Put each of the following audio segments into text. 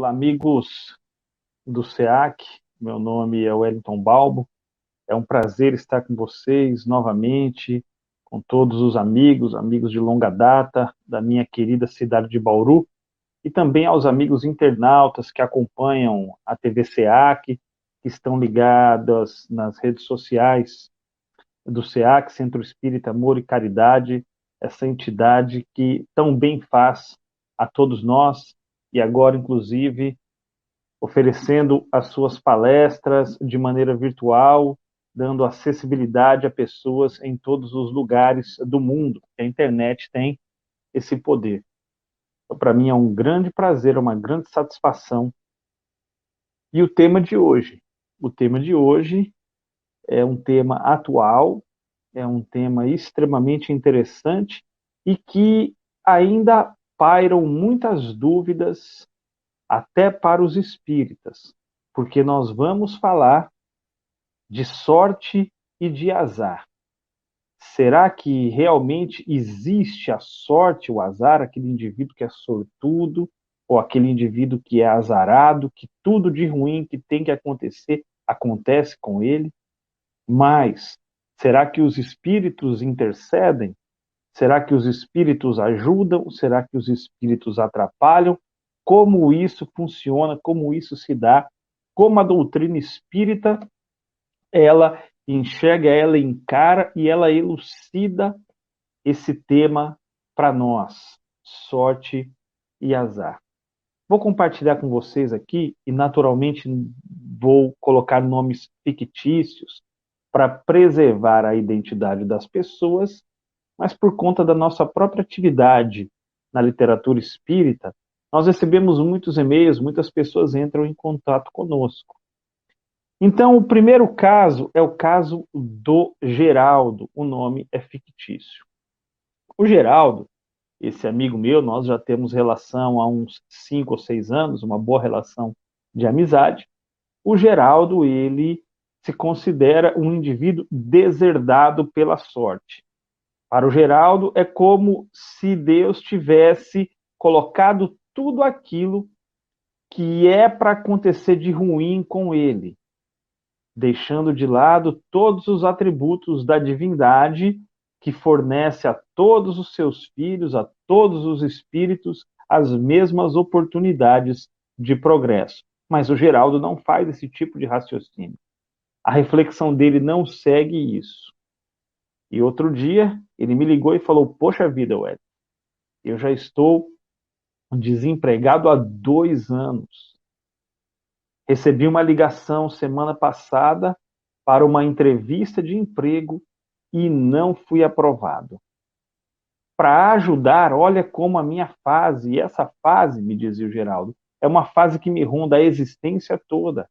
Olá, amigos do SEAC. Meu nome é Wellington Balbo. É um prazer estar com vocês novamente, com todos os amigos de longa data da minha querida cidade de Bauru, e também aos amigos internautas que acompanham a TV SEAC, que estão ligados nas redes sociais do SEAC, Centro Espírita Amor e Caridade, essa entidade que tão bem faz a todos nós, e agora, inclusive, oferecendo as suas palestras de maneira virtual, dando acessibilidade a pessoas em todos os lugares do mundo. A internet tem esse poder. Então, para mim é um grande prazer, uma grande satisfação. E o tema de hoje é um tema atual, é um tema extremamente interessante e que ainda pairam muitas dúvidas até para os espíritas, porque nós vamos falar de sorte e de azar. Será que realmente existe a sorte, o azar, aquele indivíduo que é sortudo, ou aquele indivíduo que é azarado, que tudo de ruim que tem que acontecer, acontece com ele? Mas será que os espíritos intercedem? Será que os espíritos ajudam? Será que os espíritos atrapalham? Como isso funciona? Como isso se dá? Como a doutrina espírita, ela enxerga, ela encara e ela elucida esse tema para nós, sorte e azar. Vou compartilhar com vocês aqui e, naturalmente, vou colocar nomes fictícios para preservar a identidade das pessoas, mas por conta da nossa própria atividade na literatura espírita, nós recebemos muitos e-mails, muitas pessoas entram em contato conosco. Então, o primeiro caso é o caso do Geraldo, o nome é fictício. O Geraldo, esse amigo meu, nós já temos relação há uns 5 ou 6 anos, uma boa relação de amizade. O Geraldo, ele se considera um indivíduo deserdado pela sorte. Para o Geraldo, é como se Deus tivesse colocado tudo aquilo que é para acontecer de ruim com ele, deixando de lado todos os atributos da divindade que fornece a todos os seus filhos, a todos os espíritos, as mesmas oportunidades de progresso. Mas o Geraldo não faz esse tipo de raciocínio. A reflexão dele não segue isso. E outro dia, ele me ligou e falou: Poxa vida, Wellington, eu já estou desempregado há 2 anos. Recebi uma ligação semana passada para uma entrevista de emprego e não fui aprovado. Para ajudar, olha como a minha fase, e essa fase, me dizia o Geraldo, é uma fase que me ronda a existência toda.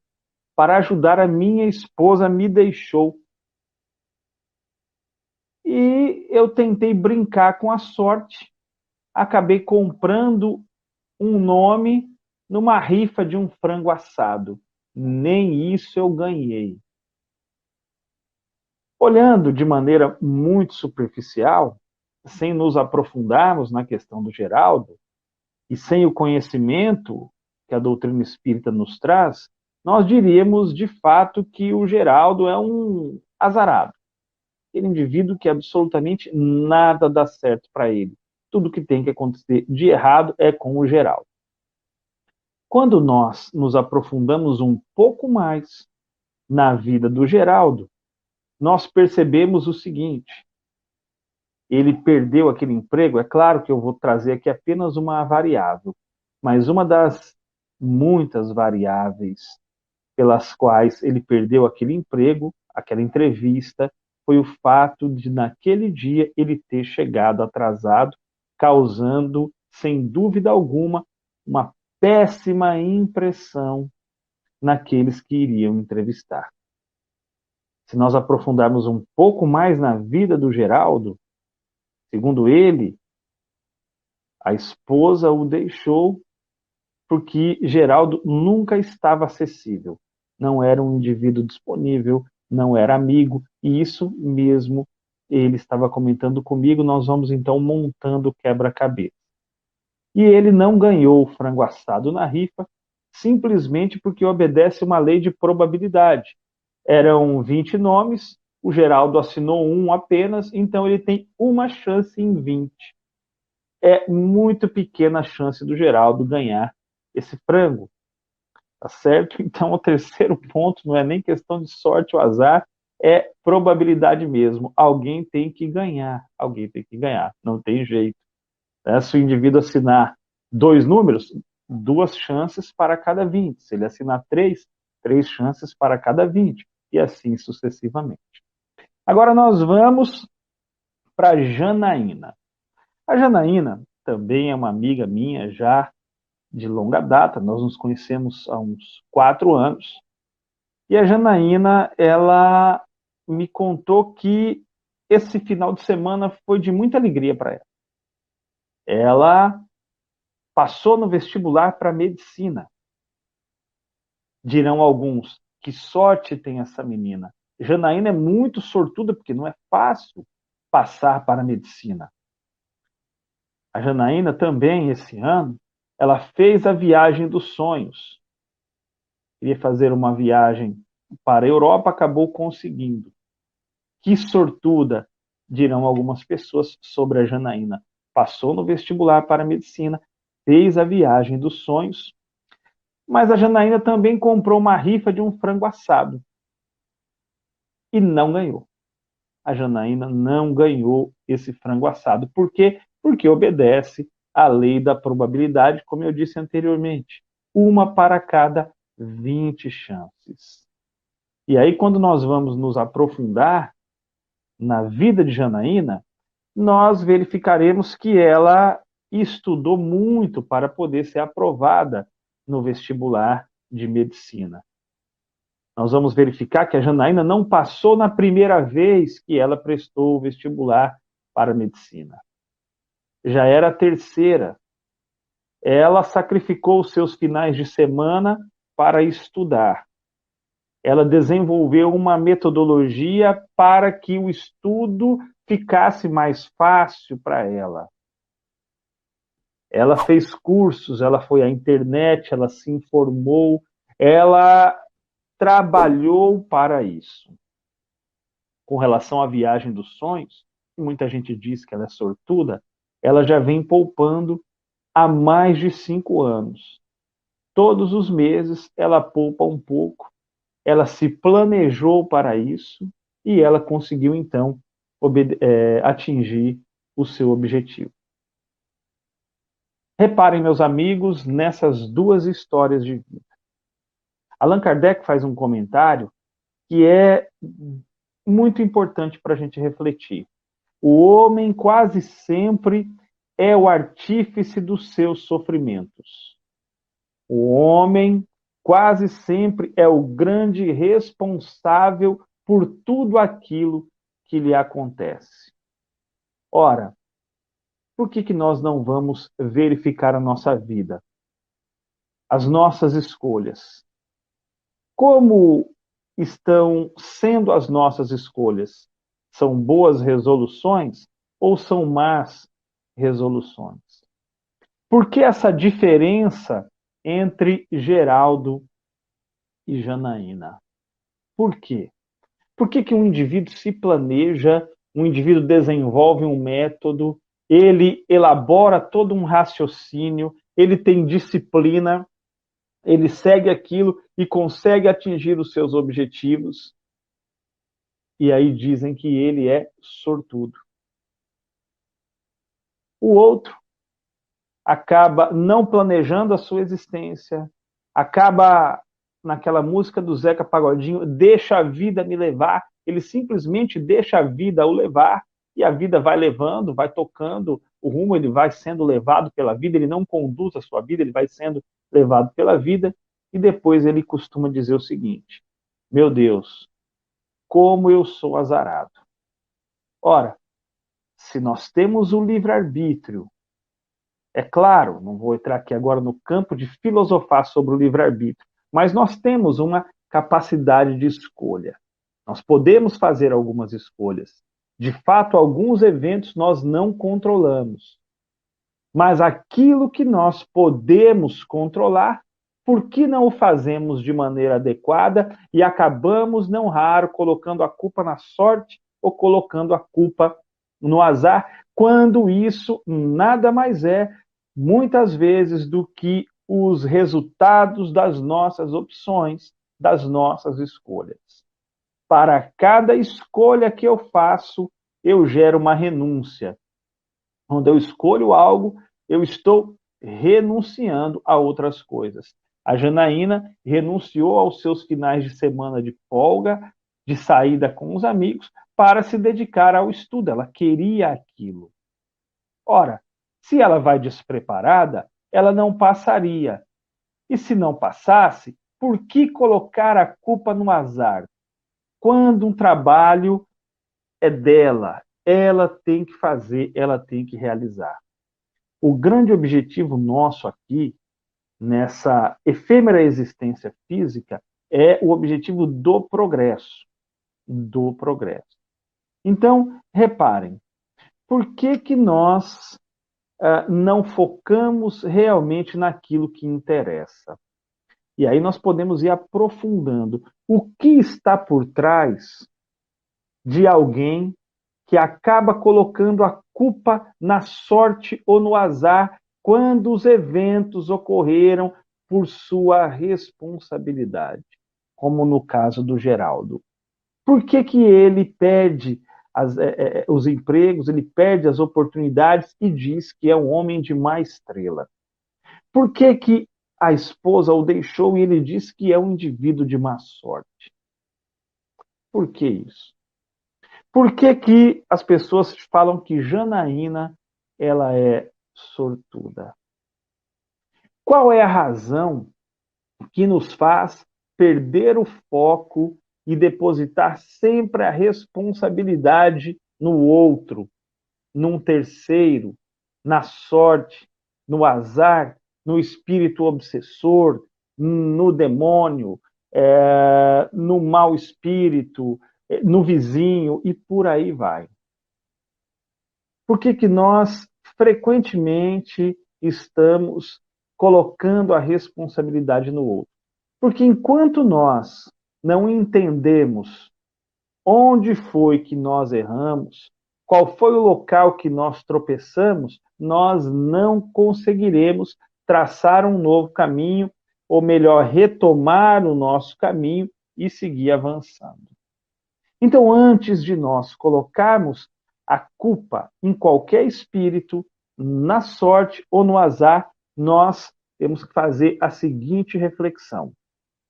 Para ajudar, a minha esposa me deixou. E eu tentei brincar com a sorte. Acabei comprando um nome numa rifa de um frango assado. Nem isso eu ganhei. Olhando de maneira muito superficial, sem nos aprofundarmos na questão do Geraldo, e sem o conhecimento que a doutrina espírita nos traz, nós diríamos de fato que o Geraldo é um azarado. Aquele indivíduo que absolutamente nada dá certo para ele. Tudo que tem que acontecer de errado é com o Geraldo. Quando nós nos aprofundamos um pouco mais na vida do Geraldo, nós percebemos o seguinte: ele perdeu aquele emprego. É claro que eu vou trazer aqui apenas uma variável, mas uma das muitas variáveis pelas quais ele perdeu aquele emprego, aquela entrevista, foi o fato de, naquele dia, ele ter chegado atrasado, causando, sem dúvida alguma, uma péssima impressão naqueles que iriam entrevistar. Se nós aprofundarmos um pouco mais na vida do Geraldo, segundo ele, a esposa o deixou porque Geraldo nunca estava acessível. Não era um indivíduo disponível, não era amigo, e isso mesmo ele estava comentando comigo. Nós vamos então montando o quebra-cabeça. E ele não ganhou o frango assado na rifa, simplesmente porque obedece uma lei de probabilidade. Eram 20 nomes, o Geraldo assinou um apenas, então ele tem uma chance em 20. É muito pequena a chance do Geraldo ganhar esse frango, tá certo? Então o terceiro ponto não é nem questão de sorte ou azar, é probabilidade mesmo. Alguém tem que ganhar, não tem jeito. Se o indivíduo assinar 2 números, 2 chances para cada 20. Se ele assinar 3, 3 chances para cada 20. E assim sucessivamente. Agora nós vamos para Janaína. A Janaína também é uma amiga minha já de longa data. Nós nos conhecemos há uns 4 anos. E a Janaína, ela me contou que esse final de semana foi de muita alegria para ela. Ela passou no vestibular para medicina. Dirão alguns, que sorte tem essa menina. Janaína é muito sortuda, porque não é fácil passar para a medicina. A Janaína também, esse ano, ela fez a viagem dos sonhos. Queria fazer uma viagem para a Europa, acabou conseguindo. Que sortuda, dirão algumas pessoas sobre a Janaína. Passou no vestibular para a medicina, fez a viagem dos sonhos, mas a Janaína também comprou uma rifa de um frango assado e não ganhou. A Janaína não ganhou esse frango assado. Por quê? Porque obedece à lei da probabilidade, como eu disse anteriormente. Uma para cada 20 chances. E aí, quando nós vamos nos aprofundar na vida de Janaína, nós verificaremos que ela estudou muito para poder ser aprovada no vestibular de medicina. Nós vamos verificar que a Janaína não passou na primeira vez que ela prestou o vestibular para medicina. Já era a terceira. Ela sacrificou os seus finais de semana para estudar. Ela desenvolveu uma metodologia para que o estudo ficasse mais fácil para ela. Ela fez cursos, ela foi à internet, ela se informou, ela trabalhou para isso. Com relação à viagem dos sonhos, muita gente diz que ela é sortuda, ela já vem poupando há mais de 5 anos. Todos os meses ela poupa um pouco, ela se planejou para isso e ela conseguiu, então, atingir o seu objetivo. Reparem, meus amigos, nessas duas histórias de vida. Allan Kardec faz um comentário que é muito importante para a gente refletir. O homem quase sempre é o artífice dos seus sofrimentos. O homem quase sempre é o grande responsável por tudo aquilo que lhe acontece. Ora, por que nós não vamos verificar a nossa vida, as nossas escolhas? Como estão sendo as nossas escolhas? São boas resoluções ou são más resoluções? Por que essa diferença entre Geraldo e Janaína? Por quê? Por que um indivíduo se planeja, um indivíduo desenvolve um método, ele elabora todo um raciocínio, ele tem disciplina, ele segue aquilo e consegue atingir os seus objetivos. E aí dizem que ele é sortudo. O outro acaba não planejando a sua existência, acaba naquela música do Zeca Pagodinho, deixa a vida me levar, ele simplesmente deixa a vida o levar, e a vida vai levando, vai tocando o rumo, ele vai sendo levado pela vida, ele não conduz a sua vida, ele vai sendo levado pela vida, e depois ele costuma dizer o seguinte: meu Deus, como eu sou azarado. Ora, se nós temos o livre-arbítrio, é claro, não vou entrar aqui agora no campo de filosofar sobre o livre-arbítrio, mas nós temos uma capacidade de escolha. Nós podemos fazer algumas escolhas. De fato, alguns eventos nós não controlamos. Mas aquilo que nós podemos controlar, Por que não o fazemos de maneira adequada e acabamos, não raro, colocando a culpa na sorte ou colocando a culpa no azar, quando isso nada mais é, muitas vezes, do que os resultados das nossas opções, das nossas escolhas. Para cada escolha que eu faço, eu gero uma renúncia. Quando eu escolho algo, eu estou renunciando a outras coisas. A Janaína renunciou aos seus finais de semana de folga, de saída com os amigos, para se dedicar ao estudo. Ela queria aquilo. Ora, se ela vai despreparada, ela não passaria. E se não passasse, por que colocar a culpa no azar? Quando um trabalho é dela, ela tem que fazer, ela tem que realizar. O grande objetivo nosso aqui, nessa efêmera existência física, é o objetivo do progresso. Do progresso. Então, reparem, por que, que nós não focamos realmente naquilo que interessa? E aí nós podemos ir aprofundando. O que está por trás de alguém que acaba colocando a culpa na sorte ou no azar quando os eventos ocorreram por sua responsabilidade, como no caso do Geraldo? Por que, que ele perde os empregos, ele perde as oportunidades e diz que é um homem de má estrela? Por que, que a esposa o deixou e ele diz que é um indivíduo de má sorte? Por que isso? Por que, que as pessoas falam que Janaína ela é sortuda? Qual é a razão que nos faz perder o foco e depositar sempre a responsabilidade no outro, num terceiro, na sorte, no azar, no espírito obsessor, no demônio, no mau espírito, no vizinho e por aí vai? Por que, que nós frequentemente estamos colocando a responsabilidade no outro? Porque enquanto nós não entendemos onde foi que nós erramos, qual foi o local que nós tropeçamos, nós não conseguiremos traçar um novo caminho, ou melhor, retomar o nosso caminho e seguir avançando. Então, antes de nós colocarmos a culpa em qualquer espírito, na sorte ou no azar, nós temos que fazer a seguinte reflexão: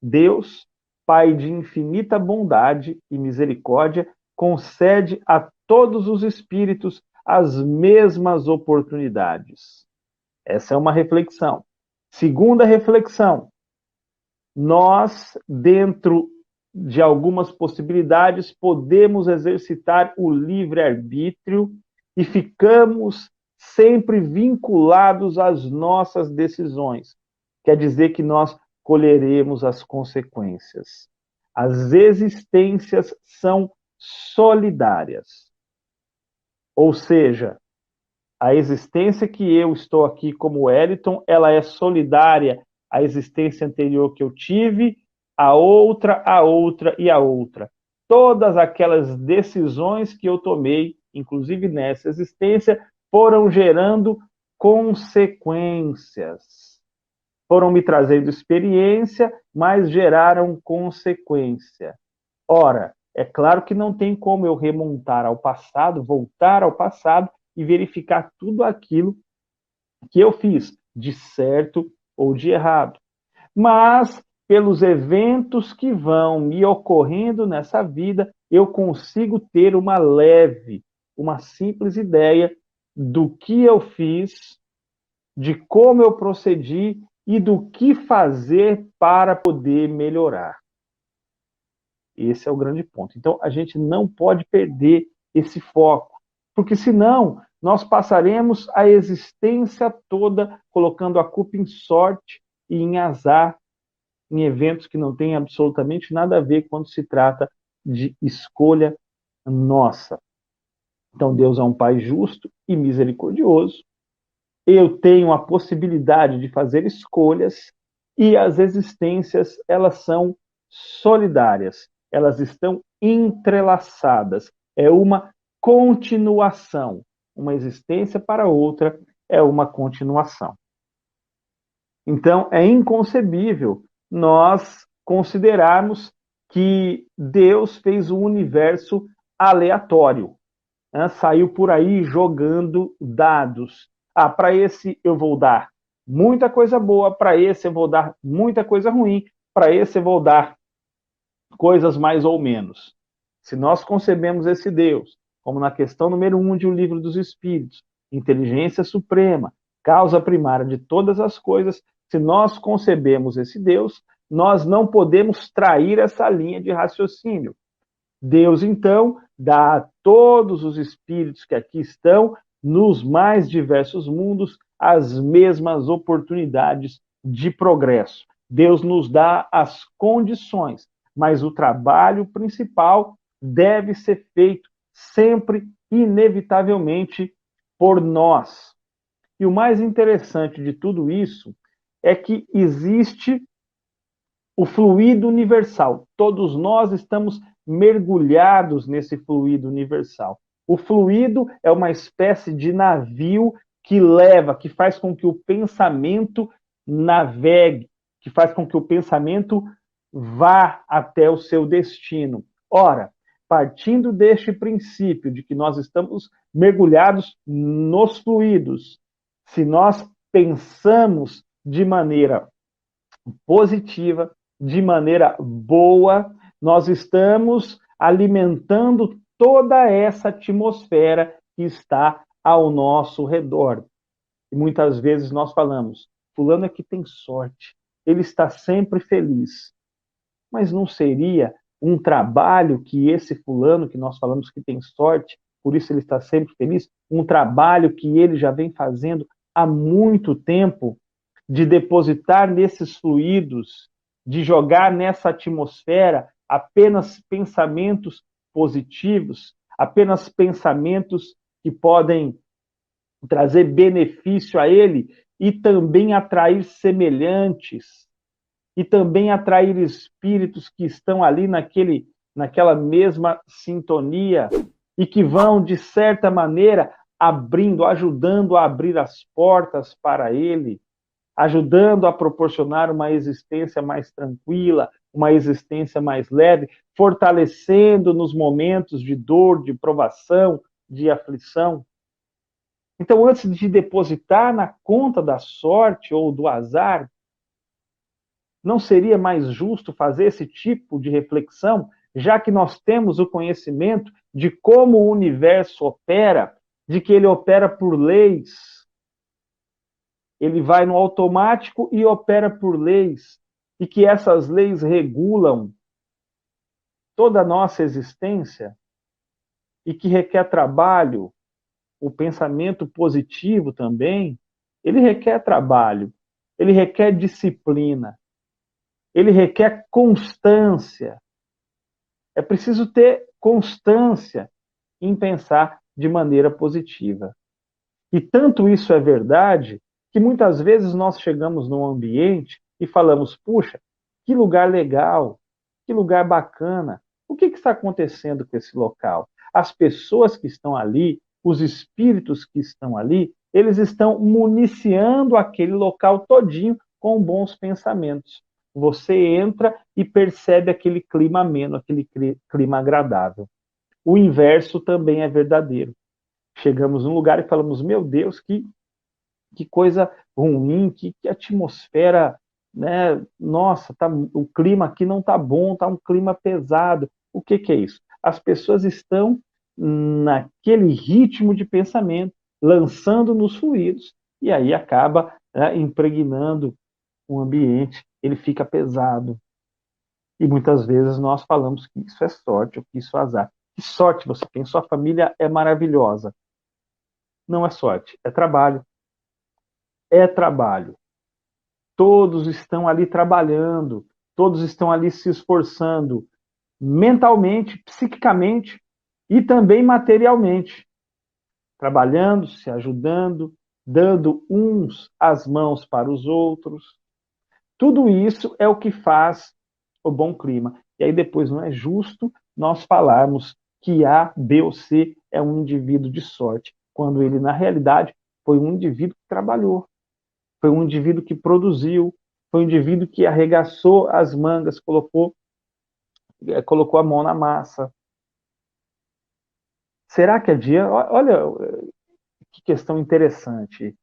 Deus, Pai de infinita bondade e misericórdia, concede a todos os espíritos as mesmas oportunidades. Essa é uma reflexão. Segunda reflexão: nós, dentro de algumas possibilidades, podemos exercitar o livre-arbítrio e ficamos sempre vinculados às nossas decisões. Quer dizer que nós colheremos as consequências. As existências são solidárias. Ou seja, a existência que eu estou aqui como Wellington, ela é solidária à existência anterior que eu tive, a outra e a outra. Todas aquelas decisões que eu tomei, inclusive nessa existência, foram gerando consequências. Foram me trazendo experiência, mas geraram consequência. Ora, é claro que não tem como eu remontar ao passado, voltar ao passado e verificar tudo aquilo que eu fiz, de certo ou de errado. Mas, pelos eventos que vão me ocorrendo nessa vida, eu consigo ter uma leve, uma simples ideia do que eu fiz, de como eu procedi e do que fazer para poder melhorar. Esse é o grande ponto. Então, a gente não pode perder esse foco, porque senão nós passaremos a existência toda colocando a culpa em sorte e em azar, em eventos que não têm absolutamente nada a ver quando se trata de escolha nossa. Então, Deus é um Pai justo e misericordioso. Eu tenho a possibilidade de fazer escolhas e as existências, elas são solidárias, elas estão entrelaçadas, é uma continuação. Uma existência para outra é uma continuação. Então, é inconcebível nós considerarmos que Deus fez um universo aleatório, né? Saiu por aí jogando dados. Ah, para esse eu vou dar muita coisa boa, para esse eu vou dar muita coisa ruim, para esse eu vou dar coisas mais ou menos. Se nós concebemos esse Deus, como na questão número 1 de O Livro dos Espíritos, inteligência suprema, causa primária de todas as coisas, se nós concebemos esse Deus, nós não podemos trair essa linha de raciocínio. Deus, então, dá a todos os espíritos que aqui estão, nos mais diversos mundos, as mesmas oportunidades de progresso. Deus nos dá as condições, mas o trabalho principal deve ser feito sempre, inevitavelmente, por nós. E o mais interessante de tudo isso é que existe o fluido universal. Todos nós estamos mergulhados nesse fluido universal. O fluido é uma espécie de navio que leva, que faz com que o pensamento navegue, que faz com que o pensamento vá até o seu destino. Ora, partindo deste princípio de que nós estamos mergulhados nos fluidos, se nós pensamos de maneira positiva, de maneira boa, nós estamos alimentando toda essa atmosfera que está ao nosso redor. E muitas vezes nós falamos, fulano é que tem sorte, ele está sempre feliz. Mas não seria um trabalho que esse fulano, que nós falamos que tem sorte, por isso ele está sempre feliz, um trabalho que ele já vem fazendo há muito tempo, de depositar nesses fluidos, de jogar nessa atmosfera apenas pensamentos positivos, apenas pensamentos que podem trazer benefício a ele e também atrair semelhantes, e também atrair espíritos que estão ali naquela mesma sintonia e que vão, de certa maneira, abrindo, ajudando a abrir as portas para ele, ajudando a proporcionar uma existência mais tranquila, uma existência mais leve, fortalecendo nos momentos de dor, de provação, de aflição. Então, antes de depositar na conta da sorte ou do azar, não seria mais justo fazer esse tipo de reflexão, já que nós temos o conhecimento de como o universo opera, de que ele opera por leis, ele vai no automático e opera por leis, e que essas leis regulam toda a nossa existência e que requer trabalho, o pensamento positivo também, ele requer trabalho, ele requer disciplina, ele requer constância. É preciso ter constância em pensar de maneira positiva. E tanto isso é verdade que muitas vezes nós chegamos num ambiente e falamos, puxa, que lugar legal, que lugar bacana. O que está acontecendo com esse local? As pessoas que estão ali, os espíritos que estão ali, eles estão municiando aquele local todinho com bons pensamentos. Você entra e percebe aquele clima ameno, aquele clima agradável. O inverso também é verdadeiro. Chegamos num lugar e falamos, meu Deus, que coisa ruim, que atmosfera, né? Nossa, o clima aqui não está bom, está um clima pesado. O que é isso? As pessoas estão naquele ritmo de pensamento, lançando nos fluidos, e aí acaba, né, impregnando o ambiente, ele fica pesado. E muitas vezes nós falamos que isso é sorte ou que isso é azar. Que sorte você tem, sua família é maravilhosa. Não é sorte, é trabalho. É trabalho. Todos estão ali trabalhando, todos estão ali se esforçando, mentalmente, psiquicamente e também materialmente, trabalhando, se ajudando, dando uns as mãos para os outros, Tudo isso é o que faz o bom clima. E aí depois não é justo nós falarmos que A, B ou C é um indivíduo de sorte, quando ele, na realidade, foi um indivíduo que trabalhou, foi um indivíduo que produziu, foi um indivíduo que arregaçou as mangas, colocou a mão na massa. Será que adianta? Olha que questão interessante.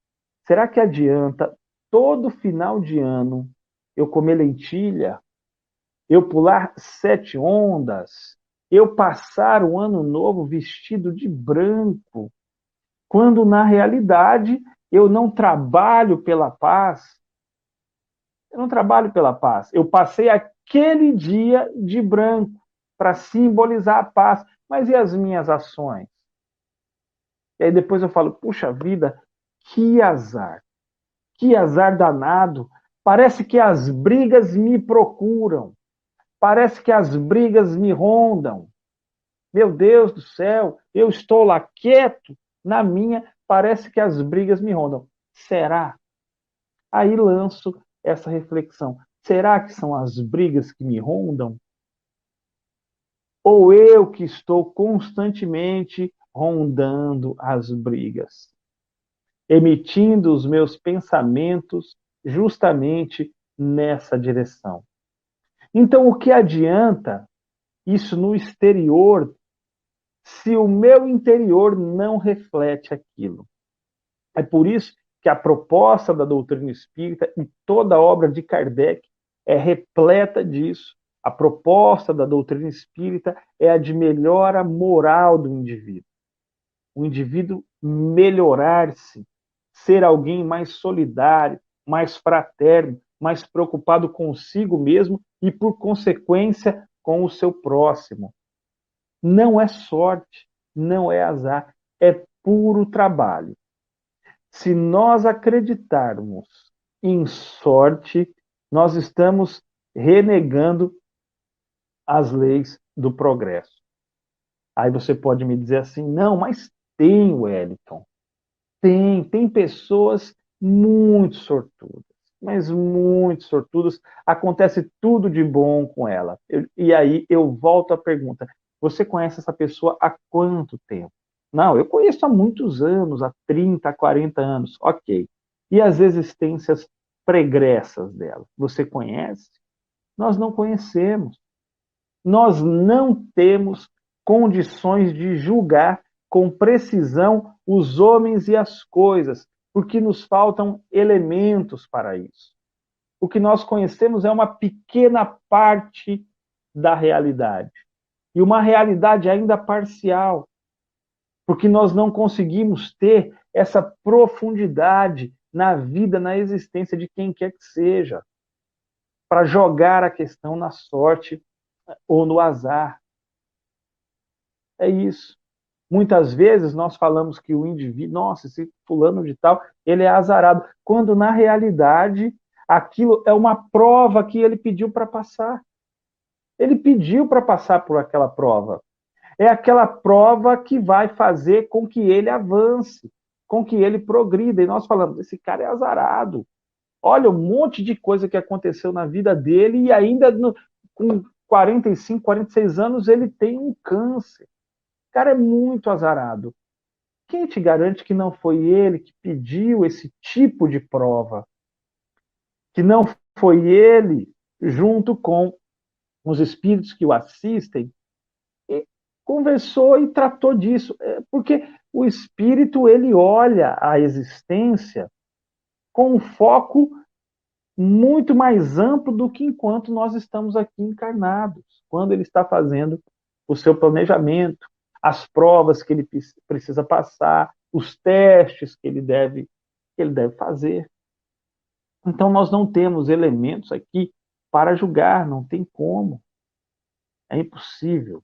Será que adianta todo final de ano eu comer lentilha, eu pular 7 ondas, eu passar o ano novo vestido de branco, quando na realidade eu não trabalho pela paz? Eu não trabalho pela paz. Eu passei aquele dia de branco para simbolizar a paz. Mas e as minhas ações? E aí depois eu falo, puxa vida, que azar. Que azar danado. Parece que as brigas me procuram. Parece que as brigas me rondam. Meu Deus do céu, eu estou lá quieto, na minha, parece que as brigas me rondam. Será? Aí lanço essa reflexão. Será que são as brigas que me rondam? Ou eu que estou constantemente rondando as brigas, emitindo os meus pensamentos justamente nessa direção? Então, o que adianta isso no exterior se o meu interior não reflete aquilo? É por isso que a proposta da doutrina espírita e toda a obra de Kardec é repleta disso. A proposta da doutrina espírita é a de melhora moral do indivíduo. O indivíduo melhorar-se, ser alguém mais solidário, mais fraterno, mais preocupado consigo mesmo e, por consequência, com o seu próximo. Não é sorte, não é azar, é puro trabalho. Se nós acreditarmos em sorte, nós estamos renegando as leis do progresso. Aí você pode me dizer assim, não, mas tem, Wellington. Tem pessoas muito sortudas, mas muito sortudas. Acontece tudo de bom com ela. E aí eu volto à pergunta: você conhece essa pessoa há quanto tempo? Não, eu conheço há muitos anos, há 30, 40 anos. Ok. E as existências pregressas dela? Você conhece? Nós não conhecemos. Nós não temos condições de julgar com precisão os homens e as coisas, porque nos faltam elementos para isso. O que nós conhecemos é uma pequena parte da realidade, e uma realidade ainda parcial, porque nós não conseguimos ter essa profundidade na vida, na existência de quem quer que seja, para jogar a questão na sorte ou no azar. É isso. Muitas vezes nós falamos que o indivíduo, nossa, esse fulano de tal, ele é azarado, quando na realidade aquilo é uma prova que ele pediu para passar. Ele pediu para passar por aquela prova. É aquela prova que vai fazer com que ele avance, com que ele progrida. E nós falamos, esse cara é azarado. Olha um monte de coisa que aconteceu na vida dele e ainda com 45, 46 anos ele tem um câncer. O cara é muito azarado. Quem te garante que não foi ele que pediu esse tipo de prova? Que não foi ele, junto com os espíritos que o assistem, e conversou e tratou disso? Porque o espírito, ele olha a existência com um foco muito mais amplo do que enquanto nós estamos aqui encarnados, quando ele está fazendo o seu planejamento, as provas que ele precisa passar, os testes que ele deve fazer. Então, nós não temos elementos aqui para julgar, não tem como, é impossível.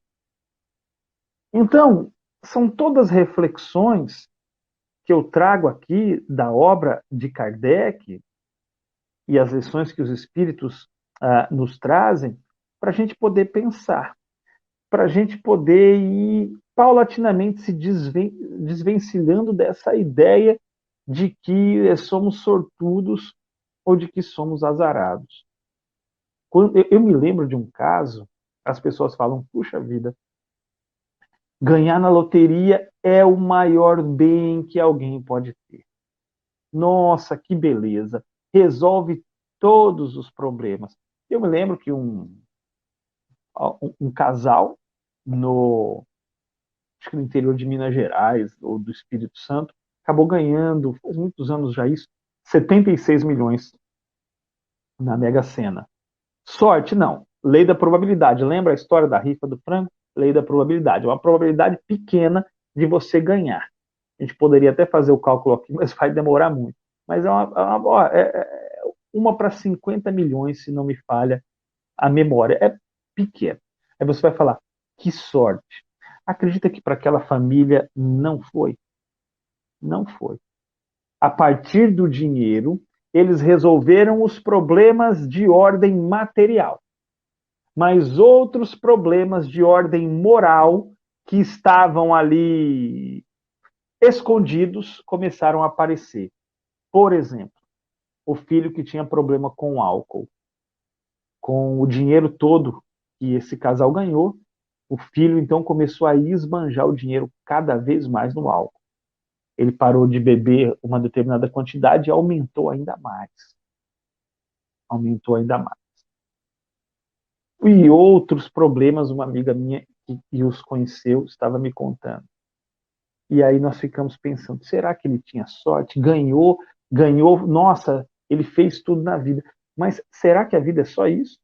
Então, são todas reflexões que eu trago aqui da obra de Kardec e as lições que os espíritos nos trazem para a gente poder pensar, para a gente poder ir paulatinamente se desvencilhando dessa ideia de que somos sortudos ou de que somos azarados. Quando eu me lembro de um caso, as pessoas falam, puxa vida, ganhar na loteria é o maior bem que alguém pode ter. Nossa, que beleza! Resolve todos os problemas. Eu me lembro que um casal acho que no interior de Minas Gerais ou do Espírito Santo acabou ganhando, faz muitos anos já isso, 76 milhões na Mega Sena. Sorte, não. Lei da probabilidade. Lembra a história da rifa do frango? Lei da probabilidade. É uma probabilidade pequena de você ganhar. A gente poderia até fazer o cálculo aqui, mas vai demorar muito. Mas uma para 50 milhões, se não me falha a memória. É pequena. Aí você vai falar, que sorte. Acredita que para aquela família não foi? Não foi. A partir do dinheiro, eles resolveram os problemas de ordem material. Mas outros problemas de ordem moral que estavam ali escondidos começaram a aparecer. Por exemplo, o filho que tinha problema com o álcool. Com o dinheiro todo que esse casal ganhou, o filho então começou a esbanjar o dinheiro cada vez mais no álcool. Ele parou de beber uma determinada quantidade e aumentou ainda mais. Aumentou ainda mais. E outros problemas, uma amiga minha que os conheceu estava me contando. E aí nós ficamos pensando, será que ele tinha sorte? Ganhou, nossa, ele fez tudo na vida. Mas será que a vida é só isso?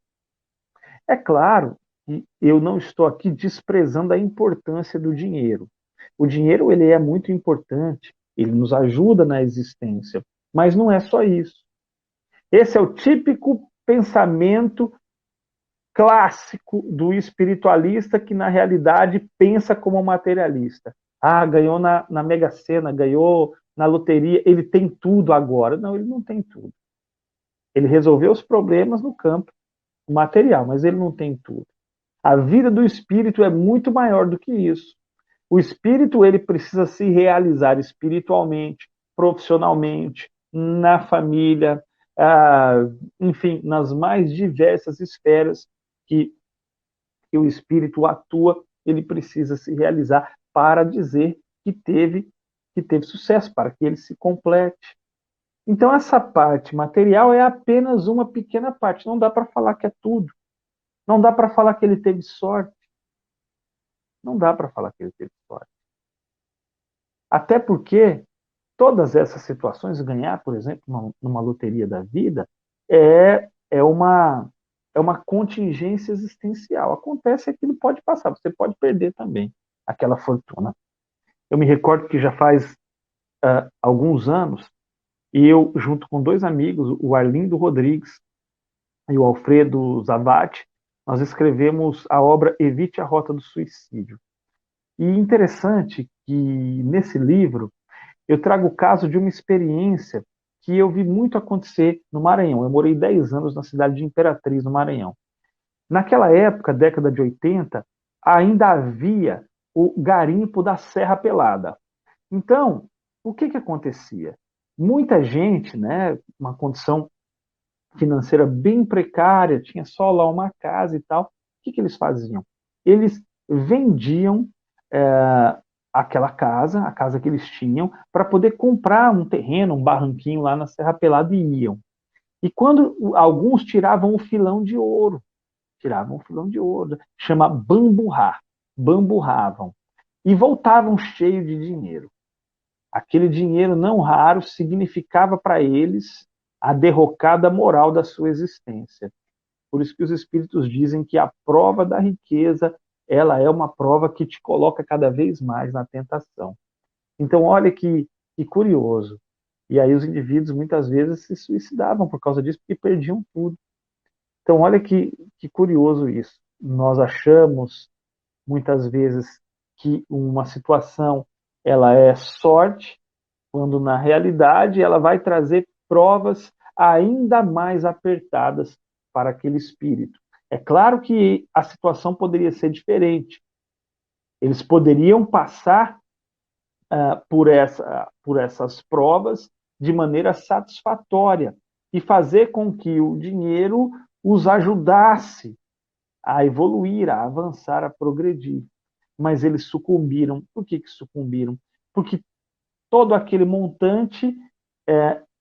É claro que eu não estou aqui desprezando a importância do dinheiro. O dinheiro ele é muito importante, ele nos ajuda na existência, mas não é só isso. Esse é o típico pensamento clássico do espiritualista que, na realidade, pensa como materialista. Ah, ganhou na Mega Sena, ganhou na loteria, ele tem tudo agora. Não, ele não tem tudo. Ele resolveu os problemas no campo material, mas ele não tem tudo. A vida do espírito é muito maior do que isso. O espírito ele precisa se realizar espiritualmente, profissionalmente, na família, enfim, nas mais diversas esferas que, que o espírito atua, ele precisa se realizar para dizer que teve sucesso, para que ele se complete. Então, essa parte material é apenas uma pequena parte. Não dá para falar que é tudo. Não dá para falar que ele teve sorte. Não dá para falar que ele teve sorte. Até porque todas essas situações, ganhar, por exemplo, numa loteria da vida, é uma contingência existencial. Acontece que ele pode passar, você pode perder também aquela fortuna. Eu me recordo que já faz alguns anos, e eu, junto com dois amigos, o Arlindo Rodrigues e o Alfredo Zavatti, nós escrevemos a obra Evite a Rota do Suicídio. E interessante que nesse livro eu trago o caso de uma experiência que eu vi muito acontecer no Maranhão. Eu morei 10 anos na cidade de Imperatriz, no Maranhão. Naquela época, década de 80, ainda havia o garimpo da Serra Pelada. Então, o que acontecia? Muita gente, né, uma condição financeira bem precária, tinha só lá uma casa e tal. O que eles faziam? Eles vendiam é, aquela casa, a casa que eles tinham, para poder comprar um terreno, um barranquinho lá na Serra Pelada e iam. E quando alguns tiravam o filão de ouro, chama bamburrar, bamburravam, e voltavam cheios de dinheiro. Aquele dinheiro não raro significava para eles a derrocada moral da sua existência. Por isso que os espíritos dizem que a prova da riqueza, ela é uma prova que te coloca cada vez mais na tentação. Então, olha que curioso. E aí os indivíduos muitas vezes se suicidavam por causa disso, porque perdiam tudo. Então, olha que curioso isso. Nós achamos, muitas vezes, que uma situação ela é sorte, quando na realidade ela vai trazer provas ainda mais apertadas para aquele espírito. É claro que a situação poderia ser diferente. Eles poderiam passar por essas provas de maneira satisfatória, e fazer com que o dinheiro os ajudasse a evoluir, a avançar, a progredir. Mas eles sucumbiram. Por que sucumbiram? Porque todo aquele montante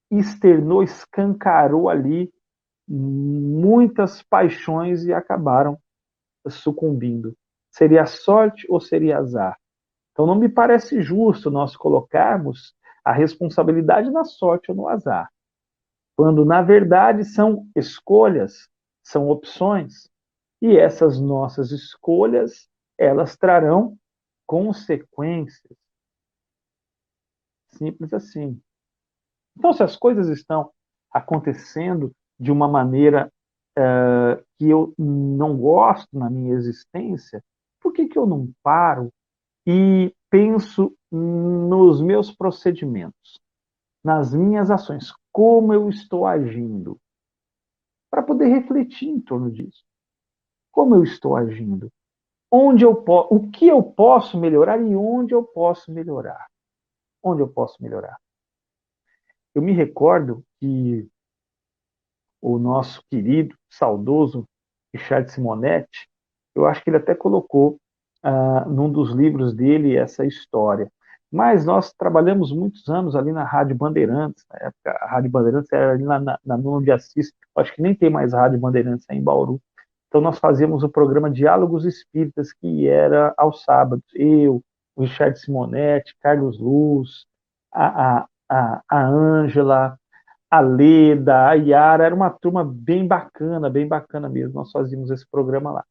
externou, escancarou ali muitas paixões e acabaram sucumbindo. Seria sorte ou seria azar? Então não me parece justo nós colocarmos a responsabilidade na sorte ou no azar, quando na verdade são escolhas, são opções, e essas nossas escolhas, elas trarão consequências. Simples assim. Então, se as coisas estão acontecendo de uma maneira que eu não gosto na minha existência, por que eu não paro e penso nos meus procedimentos, nas minhas ações, como eu estou agindo, para poder refletir em torno disso? Como eu estou agindo? O que eu posso melhorar e onde eu posso melhorar? Onde eu posso melhorar? Eu me recordo que o nosso querido, saudoso Richard Simonetti, eu acho que ele até colocou num dos livros dele essa história. Mas nós trabalhamos muitos anos ali na Rádio Bandeirantes, na época a Rádio Bandeirantes era ali na Nuno de Assis, acho que nem tem mais Rádio Bandeirantes em Bauru. Então nós fazíamos o programa Diálogos Espíritas, que era aos sábados, eu, o Richard Simonetti, Carlos Luz, a Ângela, a Leda, a Yara, era uma turma bem bacana mesmo. Nós fazíamos esse programa lá.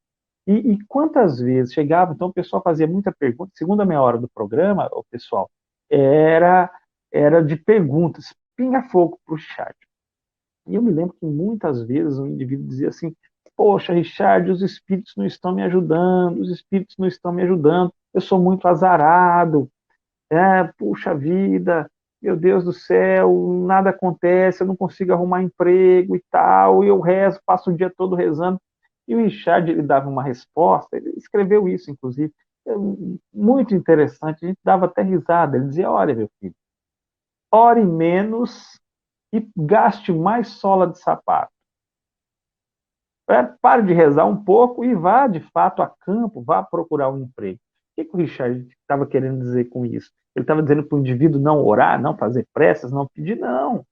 E quantas vezes chegava, então o pessoal fazia muita pergunta, segunda meia hora do programa, o pessoal, era, era de perguntas, pinga-fogo para o chat. E eu me lembro que muitas vezes o indivíduo dizia assim, poxa, Richard, os espíritos não estão me ajudando, os espíritos não estão me ajudando, eu sou muito azarado, puxa vida, meu Deus do céu, nada acontece, eu não consigo arrumar emprego e tal, e eu rezo, passo o dia todo rezando. E o Richard, ele dava uma resposta, ele escreveu isso, inclusive, muito interessante, a gente dava até risada, ele dizia, olha, meu filho, ore menos e gaste mais sola de sapato. Pare de rezar um pouco e vá, de fato, a campo, vá procurar um emprego. O que o Richard estava querendo dizer com isso? Ele estava dizendo para o indivíduo não orar, não fazer preces, não pedir, não.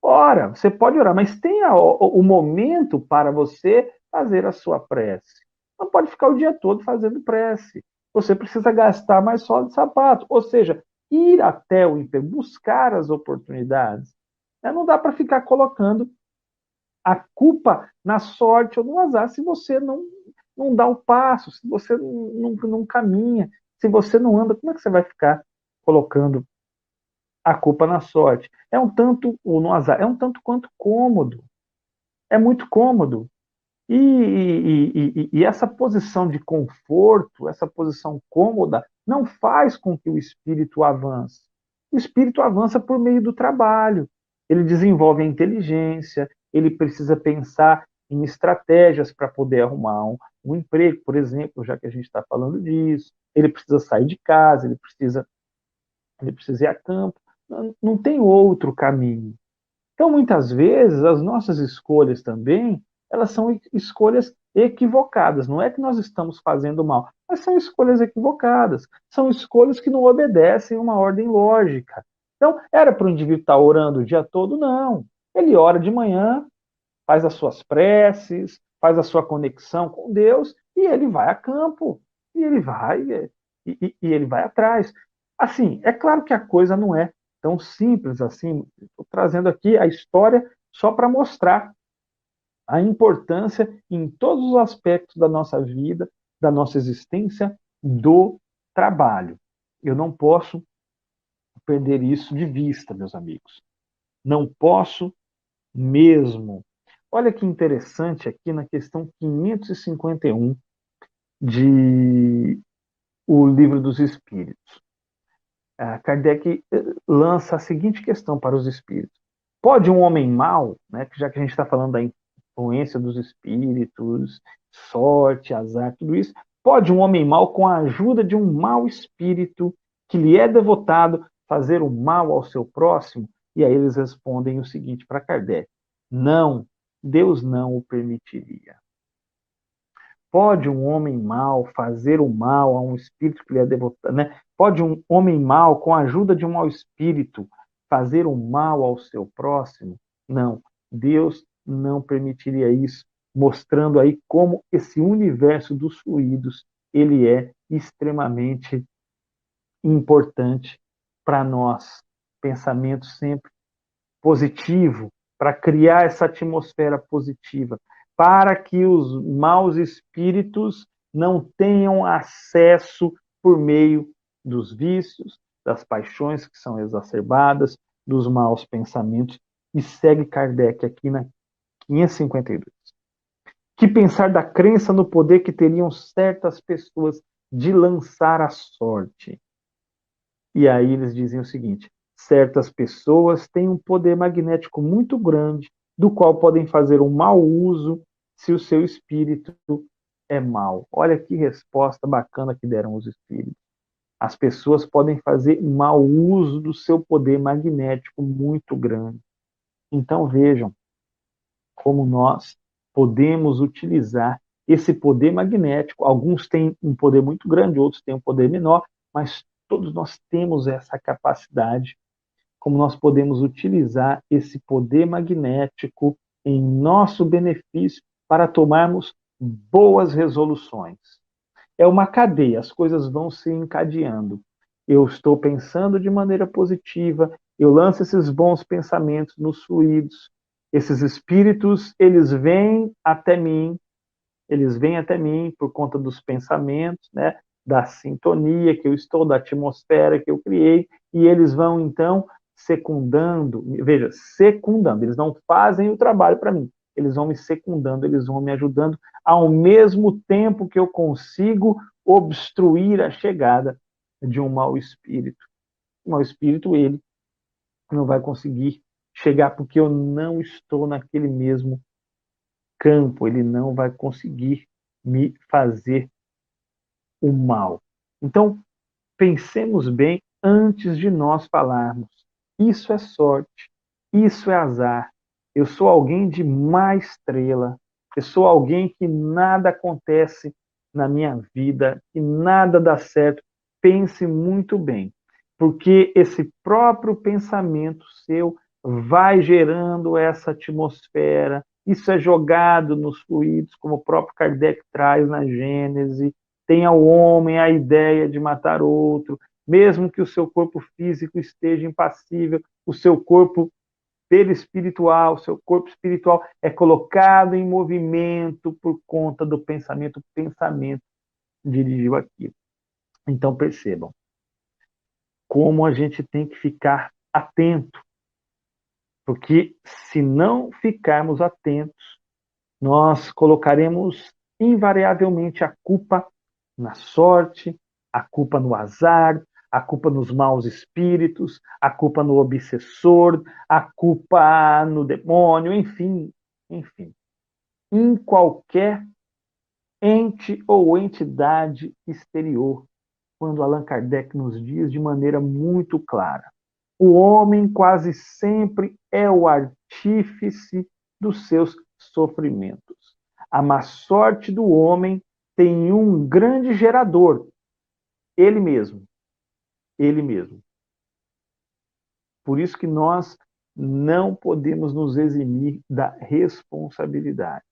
Ora, você pode orar, mas tenha o momento para você fazer a sua prece. Não pode ficar o dia todo fazendo prece. Você precisa gastar mais sola de sapato. Ou seja, ir até o emprego, buscar as oportunidades. Não dá para ficar colocando a culpa na sorte ou no azar se você não dá o passo, se você não caminha, se você não anda, como é que você vai ficar colocando a culpa na sorte? É um tanto, ou no azar, é um tanto quanto cômodo. É muito cômodo. E essa posição de conforto, essa posição cômoda, não faz com que o espírito avance. O espírito avança por meio do trabalho. Ele desenvolve a inteligência, ele precisa pensar em estratégias para poder arrumar um emprego, por exemplo, já que a gente está falando disso. Ele precisa sair de casa, ele precisa ir a campo. Não tem outro caminho. Então, muitas vezes, as nossas escolhas também, elas são escolhas equivocadas. Não é que nós estamos fazendo mal, mas são escolhas equivocadas. São escolhas que não obedecem uma ordem lógica. Então, era para o indivíduo estar orando o dia todo? Não. Ele ora de manhã, faz as suas preces, faz a sua conexão com Deus, e ele vai a campo. E ele vai, e ele vai atrás. Assim, é claro que a coisa não é tão simples assim. Estou trazendo aqui a história só para mostrar a importância em todos os aspectos da nossa vida, da nossa existência, do trabalho. Eu não posso perder isso de vista, meus amigos. Não posso mesmo. Olha que interessante aqui na questão 551 de O Livro dos Espíritos. Kardec lança a seguinte questão para os espíritos. Pode um homem mau, né, já que a gente está falando da influência dos espíritos, sorte, azar, tudo isso, pode um homem mau, com a ajuda de um mau espírito que lhe é devotado, fazer o mal ao seu próximo? E aí eles respondem o seguinte para Kardec: não, Deus não o permitiria. Pode um homem mau fazer o mal a um espírito que lhe é devotado, né? Pode um homem mau, com a ajuda de um mau espírito, fazer o mal ao seu próximo? Não, Deus não permitiria isso, mostrando aí como esse universo dos fluidos, ele é extremamente importante para nós. Pensamento sempre positivo, para criar essa atmosfera positiva, para que os maus espíritos não tenham acesso por meio dos vícios, das paixões que são exacerbadas, dos maus pensamentos. E segue Kardec aqui na 552. Que pensar da crença no poder que teriam certas pessoas de lançar a sorte? E aí eles dizem o seguinte: certas pessoas têm um poder magnético muito grande, do qual podem fazer um mau uso se o seu espírito é mau. Olha que resposta bacana que deram os espíritos. As pessoas podem fazer mau uso do seu poder magnético muito grande. Então vejam como nós podemos utilizar esse poder magnético. Alguns têm um poder muito grande, outros têm um poder menor, mas todos nós temos essa capacidade, como nós podemos utilizar esse poder magnético em nosso benefício para tomarmos boas resoluções. É uma cadeia, as coisas vão se encadeando. Eu estou pensando de maneira positiva, eu lanço esses bons pensamentos nos fluidos, esses espíritos, eles vêm até mim por conta dos pensamentos, né, da sintonia que eu estou, da atmosfera que eu criei, e eles vão então secundando, veja, secundando, eles não fazem o trabalho para mim, eles vão me secundando, eles vão me ajudando, ao mesmo tempo que eu consigo obstruir a chegada de um mau espírito. O mau espírito, ele não vai conseguir chegar porque eu não estou naquele mesmo campo, ele não vai conseguir me fazer o mal. Então, pensemos bem antes de nós falarmos. Isso é sorte, isso é azar. Eu sou alguém de má estrela, eu sou alguém que nada acontece na minha vida, que nada dá certo. Pense muito bem, porque esse próprio pensamento seu vai gerando essa atmosfera. Isso é jogado nos fluidos, como o próprio Kardec traz na Gênese. Tem ao homem a ideia de matar outro, mesmo que o seu corpo físico esteja impassível, o seu corpo perispiritual, o seu corpo espiritual é colocado em movimento por conta do pensamento. O pensamento dirigiu aquilo. Então percebam como a gente tem que ficar atento, porque se não ficarmos atentos, nós colocaremos invariavelmente a culpa na sorte, a culpa no azar, a culpa nos maus espíritos, a culpa no obsessor, a culpa no demônio, enfim, em qualquer ente ou entidade exterior, quando Allan Kardec nos diz de maneira muito clara: o homem quase sempre é o artífice dos seus sofrimentos. A má sorte do homem tem um grande gerador, ele mesmo. Ele mesmo. Por isso que nós não podemos nos eximir da responsabilidade.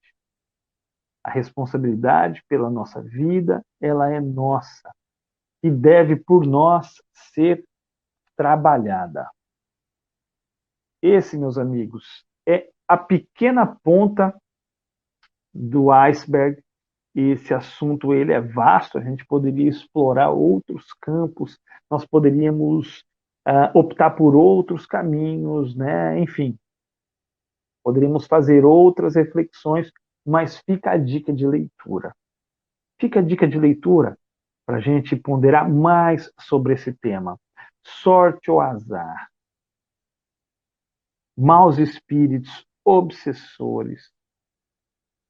A responsabilidade pela nossa vida, ela é nossa e deve por nós ser trabalhada. Esse, meus amigos, é a pequena ponta do iceberg. Esse assunto ele é vasto, a gente poderia explorar outros campos, nós poderíamos optar por outros caminhos, né? Enfim, poderíamos fazer outras reflexões, mas fica a dica de leitura. Fica a dica de leitura para a gente ponderar mais sobre esse tema. Sorte ou azar? Maus espíritos, obsessores,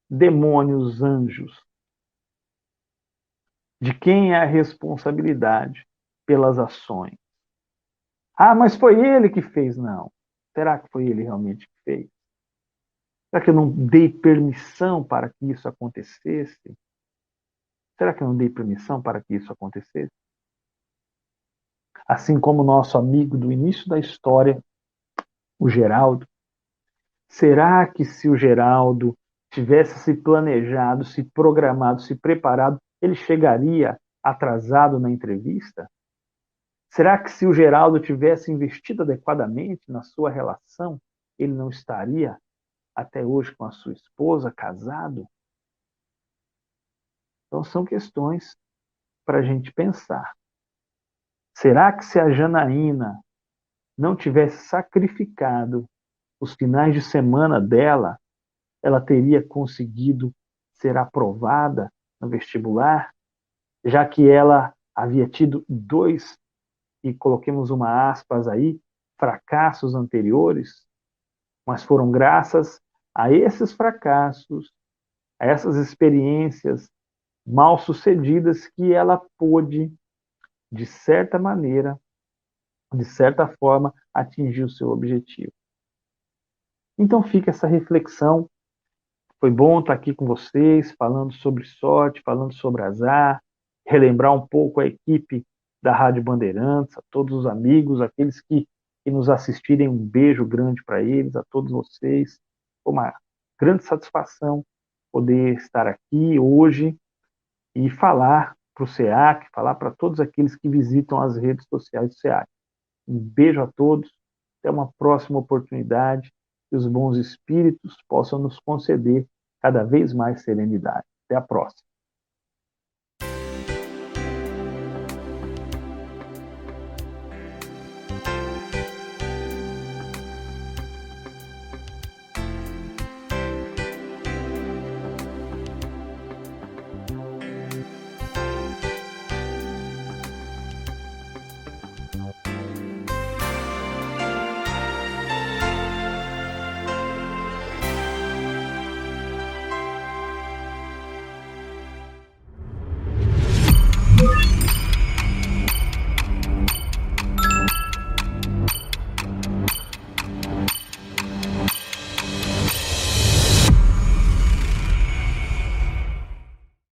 demônios, anjos. De quem é a responsabilidade pelas ações? Ah, mas foi ele que fez. Não. Será que foi ele realmente que fez? Será que eu não dei permissão para que isso acontecesse? Será que eu não dei permissão para que isso acontecesse? Assim como o nosso amigo do início da história, o Geraldo, será que se o Geraldo tivesse se planejado, se programado, se preparado, ele chegaria atrasado na entrevista? Será que se o Geraldo tivesse investido adequadamente na sua relação, ele não estaria até hoje com a sua esposa, casado? Então são questões para a gente pensar. Será que se a Janaína não tivesse sacrificado os finais de semana dela, ela teria conseguido ser aprovada no vestibular, já que ela havia tido dois, e coloquemos uma aspas aí, fracassos anteriores, mas foram graças a esses fracassos, a essas experiências mal sucedidas que ela pôde, de certa maneira, de certa forma, atingir o seu objetivo. Então fica essa reflexão. Foi bom estar aqui com vocês, falando sobre sorte, falando sobre azar, relembrar um pouco a equipe da Rádio Bandeirantes, a todos os amigos, aqueles que nos assistirem, um beijo grande para eles, a todos vocês. Foi uma grande satisfação poder estar aqui hoje e falar para o SEAC, falar para todos aqueles que visitam as redes sociais do SEAC. Um beijo a todos, até uma próxima oportunidade, que os bons espíritos possam nos conceder cada vez mais serenidade. Até a próxima.